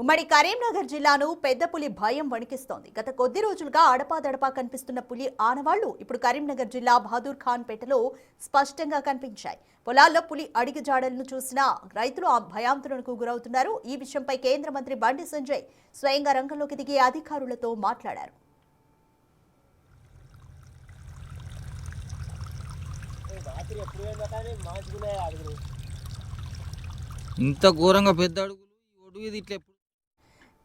ఉమ్మడి కరీంనగర్ జిల్లాను పెద్ద పులి భయం వణికిస్తోంది. గత కొద్ది రోజులుగా అడపాదడపా కనిపిస్తున్న పులి ఆనవాళ్లు ఇప్పుడు కరీంనగర్ జిల్లా బహదూర్ ఖాన్ పేటలో స్పష్టంగా కనిపించాయి. పొలాల్లో పులి అడుగు జాడలను చూసిన రైతులు ఆ భయాందోళనకు గురవుతున్నారు. ఈ విషయంపై కేంద్ర మంత్రి బండి సంజయ్ స్వయంగా రంగంలోకి దిగి అధికారులతో మాట్లాడారు. ఇంత ఘోరంగా పెద్ద అడుగులు ఈ ఒడుగు ఇది ఇట్లా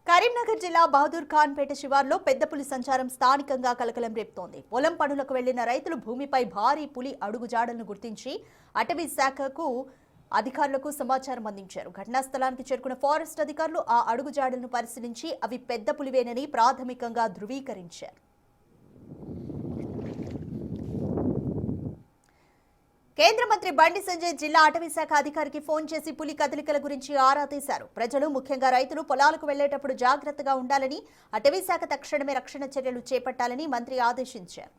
కరీంనగర్ జిల్లా బహదూర్ ఖాన్ పేట శివార్లో పెద్ద పులి సంచారం స్థానికంగా కలకలం రేపుతోంది. పొలం పనులకు వెళ్లిన రైతులు భూమిపై భారీ పులి అడుగుజాడలను గుర్తించి అటవీ శాఖకు అధికారులకు సమాచారం అందించారు. ఘటనా స్థలానికి చేరుకున్న ఫారెస్ట్ అధికారులు ఆ అడుగుజాడలను పరిశీలించి అవి పెద్ద పులివేనని ప్రాథమికంగా ధృవీకరించారు. కేంద్ర మంత్రి బండి సంజయ్ జిల్లా అటవీ శాఖ అధికారికి ఫోన్ చేసి పులి కదలికల గురించి ఆరా తీశారు. ప్రజలు ముఖ్యంగా రైతులు పొలాలకు వెళ్లేటప్పుడు జాగ్రత్తగా ఉండాలని, అటవీ శాఖ తక్షణమే రక్షణ చర్యలు చేపట్టాలని మంత్రి ఆదేశించారు.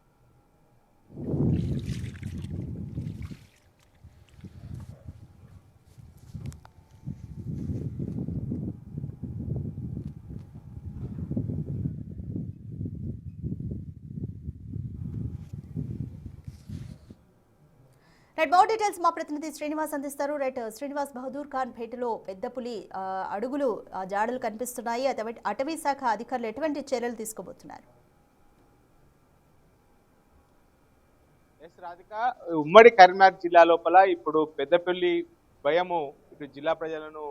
మోర్ డీటెయిల్స్ మా ప్రతినిధి శ్రీనివాస్ అందిస్తారు. శ్రీనివాస్, బహదూర్ ఖాన్ పేటలో పెద్ద పులి అడుగులు జాడలు కనిపిస్తున్నాయి. అటవీ శాఖ అధికారులు ఎటువంటి చర్యలు తీసుకోబోతున్నారు? రాధిక, ఉమ్మడి కరీంనగర్ జిల్లా లోపల ఇప్పుడు పెద్దపల్లి భయము ఇటు జిల్లా ప్రజలను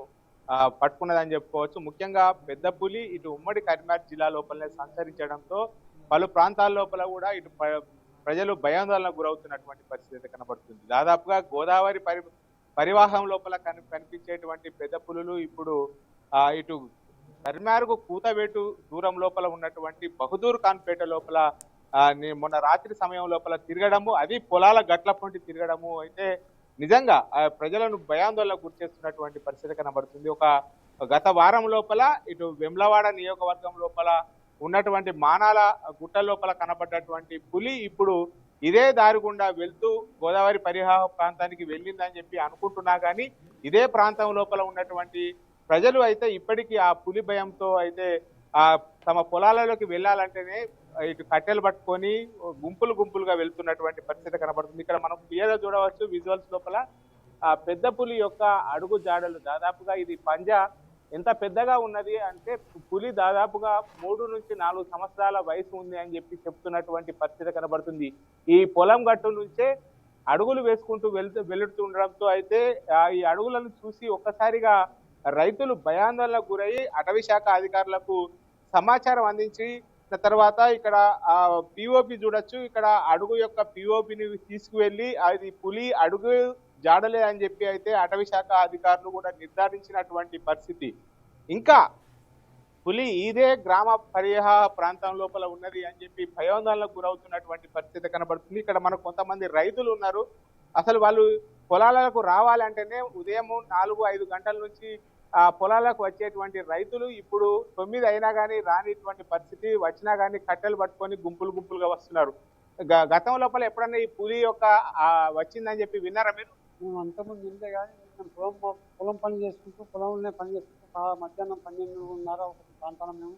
పట్టుకున్నదని చెప్పుకోవచ్చు. ముఖ్యంగా పెద్ద పులి ఇటు ఉమ్మడి కరీంనగర్ జిల్లా లోపలనే సంచరించడంతో పలు ప్రాంతాల లోపల కూడా ఇటు ప్రజలు భయాందోళనకు గురవుతున్నటువంటి పరిస్థితి కనబడుతుంది. దాదాపుగా గోదావరి పరివాహం లోపల కనిపించేటువంటి పెద్ద పులులు ఇప్పుడు ఇటు కరీంనగర్కు కూతవేటు దూరం లోపల ఉన్నటువంటి బహదూర్ ఖాన్ పేట లోపల మొన్న రాత్రి సమయం లోపల తిరగడము, అది పొలాల గట్ల పొంటి తిరగడము అయితే నిజంగా ప్రజలను భయాందోళనకు గురిచేస్తున్నటువంటి పరిస్థితి కనబడుతుంది. గత వారం లోపల ఇటు వెమ్లవాడ నియోజకవర్గం లోపల ఉన్నటువంటి మానాల గుట్ట లోపల కనబడ్డటువంటి పులి ఇప్పుడు ఇదే దారి గుండా వెళ్తూ గోదావరి పరివాహ ప్రాంతానికి వెళ్ళిందని చెప్పి అనుకుంటున్నా కానీ ఇదే ప్రాంతం లోపల ఉన్నటువంటి ప్రజలు అయితే ఇప్పటికీ ఆ పులి భయంతో అయితే తమ పొలాలలోకి వెళ్ళాలంటేనే ఇటు కట్టెలు పట్టుకొని గుంపులుగా వెళ్తున్నటువంటి పరిస్థితి కనబడుతుంది. ఇక్కడ మనం క్లియర్ గా చూడవచ్చు విజువల్స్ లోపల ఆ పెద్ద పులి యొక్క అడుగు జాడలు. దాదాపుగా ఇది పంజా ఎంత పెద్దగా ఉన్నది అంటే పులి దాదాపుగా 3 నుంచి 4 సంవత్సరాల వయసు ఉంది అని చెప్పి చెప్తున్నటువంటి పరిస్థితి కనబడుతుంది. ఈ పొలం గట్టు నుంచే అడుగులు వేసుకుంటూ వెళుతుండడంతో అయితే ఈ అడుగులను చూసి ఒక్కసారిగా రైతులు భయాందోళనకు గురయ్యి అటవీ శాఖ అధికారులకు సమాచారం అందించి తర్వాత ఇక్కడ పిఓపి చూడొచ్చు. ఇక్కడ అడుగు యొక్క పిఓపిని తీసుకువెళ్ళి అది పులి అడుగు జాడలే అని చెప్పి అయితే అటవీ శాఖ అధికారులు కూడా నిర్ధారించినటువంటి పరిస్థితి. ఇంకా పులి ఇదే గ్రామ పరివాహ ప్రాంతం లోపల ఉన్నది అని చెప్పి భయాందోళనకు గురవుతున్నటువంటి పరిస్థితి కనబడుతుంది. ఇక్కడ మనకు కొంతమంది రైతులు ఉన్నారు. అసలు వాళ్ళు పొలాలకు రావాలంటేనే ఉదయం 4-5 గంటల నుంచి పొలాలకు వచ్చేటువంటి రైతులు ఇప్పుడు 9 అయినా కానీ రానిటువంటి పరిస్థితి. వచ్చినా కానీ కట్టెలు పట్టుకొని గుంపులుగా వస్తున్నారు. గతం లోపల ఎప్పుడన్నా ఈ పులి యొక్క వచ్చిందని చెప్పి విన్నారా మీరు? మేము అంతకుముందు వింటే కానీ పొలం పని చేసుకుంటూ పొలంలోనే పని చేసుకుంటూ మధ్యాహ్నం 12:30 ఒక ప్రాంతాన్ని మేము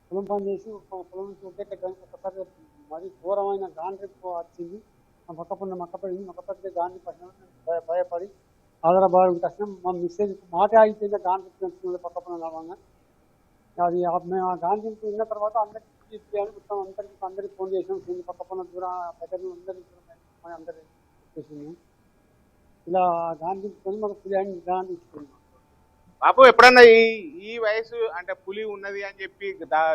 పొలం పని చేసి పొలం నుంచి ఒకసారి మరి ఘోరమైన గాండ్రి వచ్చింది. మక్కపడి గాంధీ పడిన భయపడి ఆధారపడి కష్టం మా మిస్సేజ్ మాట ఆగిపోయింది. గాంధీ పెంచుకున్నది పక్కపడిన నడవంగా అది మేము ఆ గాంధీ విన్న తర్వాత అందరికీ మొత్తం అందరికి ఫోన్ చేసాం. పక్కపడిన దూరం ప్రజలు అందరికీ చేసింది. ఇలా గాంధీ మాకు పులి అని గాంధీ బాబు, ఎప్పుడన్నా ఈ వయసు అంటే పులి ఉన్నది అని చెప్పి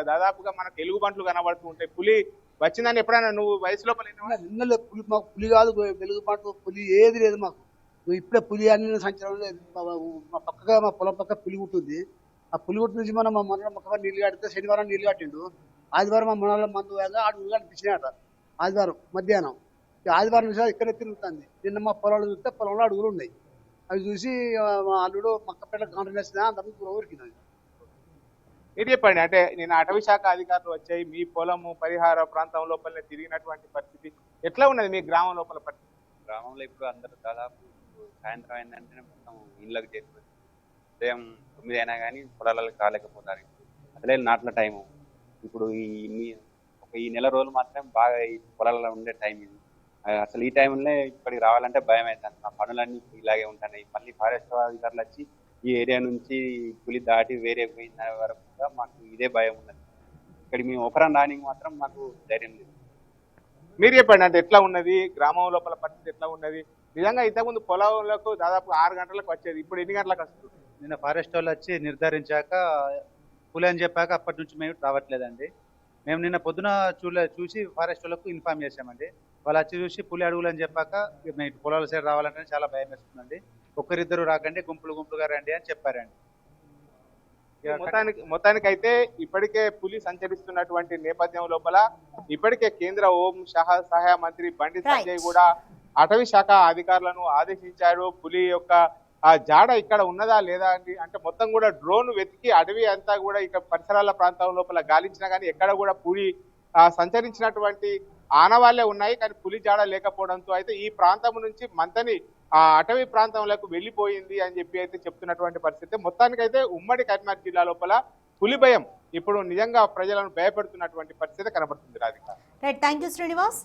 దాదాపుగా మనకు ఎలుగు బంట్లు కనబడుతూ ఉంటాయి. పులి వచ్చిందని ఎప్పుడైనా నువ్వు వయసు లోపల పులి మాకు పులి కాదు, వెలుగు పంట పులి ఏది లేదు మాకు. ఇప్పుడే పులి అన్ని సంచలనం లేదు. మా పక్కగా మా పొలం పక్క పులి ఉంటుంది. ఆ పులి గుట్టు నుంచి మనం మా మొన్న మొక్క నీళ్ళు కడితే శనివారం నీళ్ళు కట్టిండు. ఆదివారం మా మొన్న మందు ఆడు అనిపించినాట. ఆదివారం మధ్యాహ్నం ఆదివారం నుంచి ఇక్కడే తిరుగుతుంది. నిన్న మా పొలాలు చూస్తే పొలంలో అడుగులు ఉన్నాయి. అవి చూసి మా అల్లుడు మక్కపేట కాంట్రాక్ట్ వేసిన అందరికీ ఊరికింది. ఇది చెప్పండి, అంటే నేను అటవీ శాఖ అధికారులు వచ్చాయి మీ పొలము పరిహార ప్రాంతం లోపలనే తిరిగినటువంటి పరిస్థితి ఎట్లా ఉన్నది మీ గ్రామం లోపల పరిస్థితి? గ్రామంలో ఇప్పుడు అందరూ దాదాపు సాయంత్రం అయిందంటేనే మొత్తం ఇళ్ళకి చేరుకుంది. ఉదయం 9 అయినా కానీ పొలాలకు రాలేకపోతారు. అసలే నాట్ల టైము. ఇప్పుడు ఈ నెల రోజులు మాత్రం బాగా ఈ పొలాలలో ఉండే టైం ఇది. అసలు ఈ టైంలో ఇక్కడికి రావాలంటే భయం అవుతుంది. మా పనులన్నీ ఇలాగే ఉంటున్నాయి. మళ్ళీ ఫారెస్ట్ అధికారులు వచ్చి ఈ ఏరియా నుంచి పులి దాటి వేరే పోయిన వరకు కూడా మాకు ఇదే భయం ఉన్నది. ఇక్కడ మేము ఒకరం రానికి మాత్రం మాకు ధైర్యం లేదు. మీరు చెప్పండి, అంటే ఎట్లా ఉన్నది గ్రామం లోపల పరిస్థితి ఎట్లా ఉన్నది? నిజంగా ఇంతకుముందు పొలంలకు దాదాపు 6 గంటలకు వచ్చేది, ఇప్పుడు ఎన్ని గంటలకు వస్తుంది? నిన్న ఫారెస్ట్ వాళ్ళు వచ్చి నిర్ధారించాక పులి అని చెప్పాక అప్పటి నుంచి మేము రావట్లేదండి. మేము నిన్న పొద్దున చూసి ఫారెస్ట్ వాళ్ళకు ఇన్ఫార్మ్ చేశామండి. వాళ్ళు వచ్చి చూసి పులి అడుగులు అని చెప్పాక మేము పొలాల సైడ్ రావాలంటే చాలా భయం వేస్తుందండి. ఒకరిద్దరు రాకండి, గుంపులుగా రండి అని చెప్పారండి. మొత్తానికి అయితే ఇప్పటికే పులి సంచరిస్తున్నటువంటి నేపథ్యం లోపల ఇప్పటికే కేంద్ర హోం సహాయ మంత్రి బండి సంజయ్ కూడా అటవీ శాఖ అధికారులను ఆదేశించారు. పులి యొక్క ఆ జాడ ఇక్కడ ఉన్నదా లేదా అండి అంటే మొత్తం కూడా డ్రోన్ వెతికి అడవి అంతా కూడా ఇక్కడ పరిసరాల ప్రాంతం లోపల గాలించినా కానీ ఎక్కడ కూడా పులి సంచరించినటువంటి ఆనవాళ్లే ఉన్నాయి, కానీ పులి జాడ లేకపోవడంతో అయితే ఈ ప్రాంతం నుంచి మంతని ఆ అటవీ ప్రాంతంలోకి వెళ్ళిపోయింది అని చెప్పి అయితే చెప్తున్నటువంటి పరిస్థితి. మొత్తానికైతే ఉమ్మడి కరీంనగర్ జిల్లా లోపల పులి భయం ఇప్పుడు నిజంగా ప్రజలను భయపెడుతున్నటువంటి పరిస్థితి కనబడుతుంది. Radhika, right, thank you Srinivas.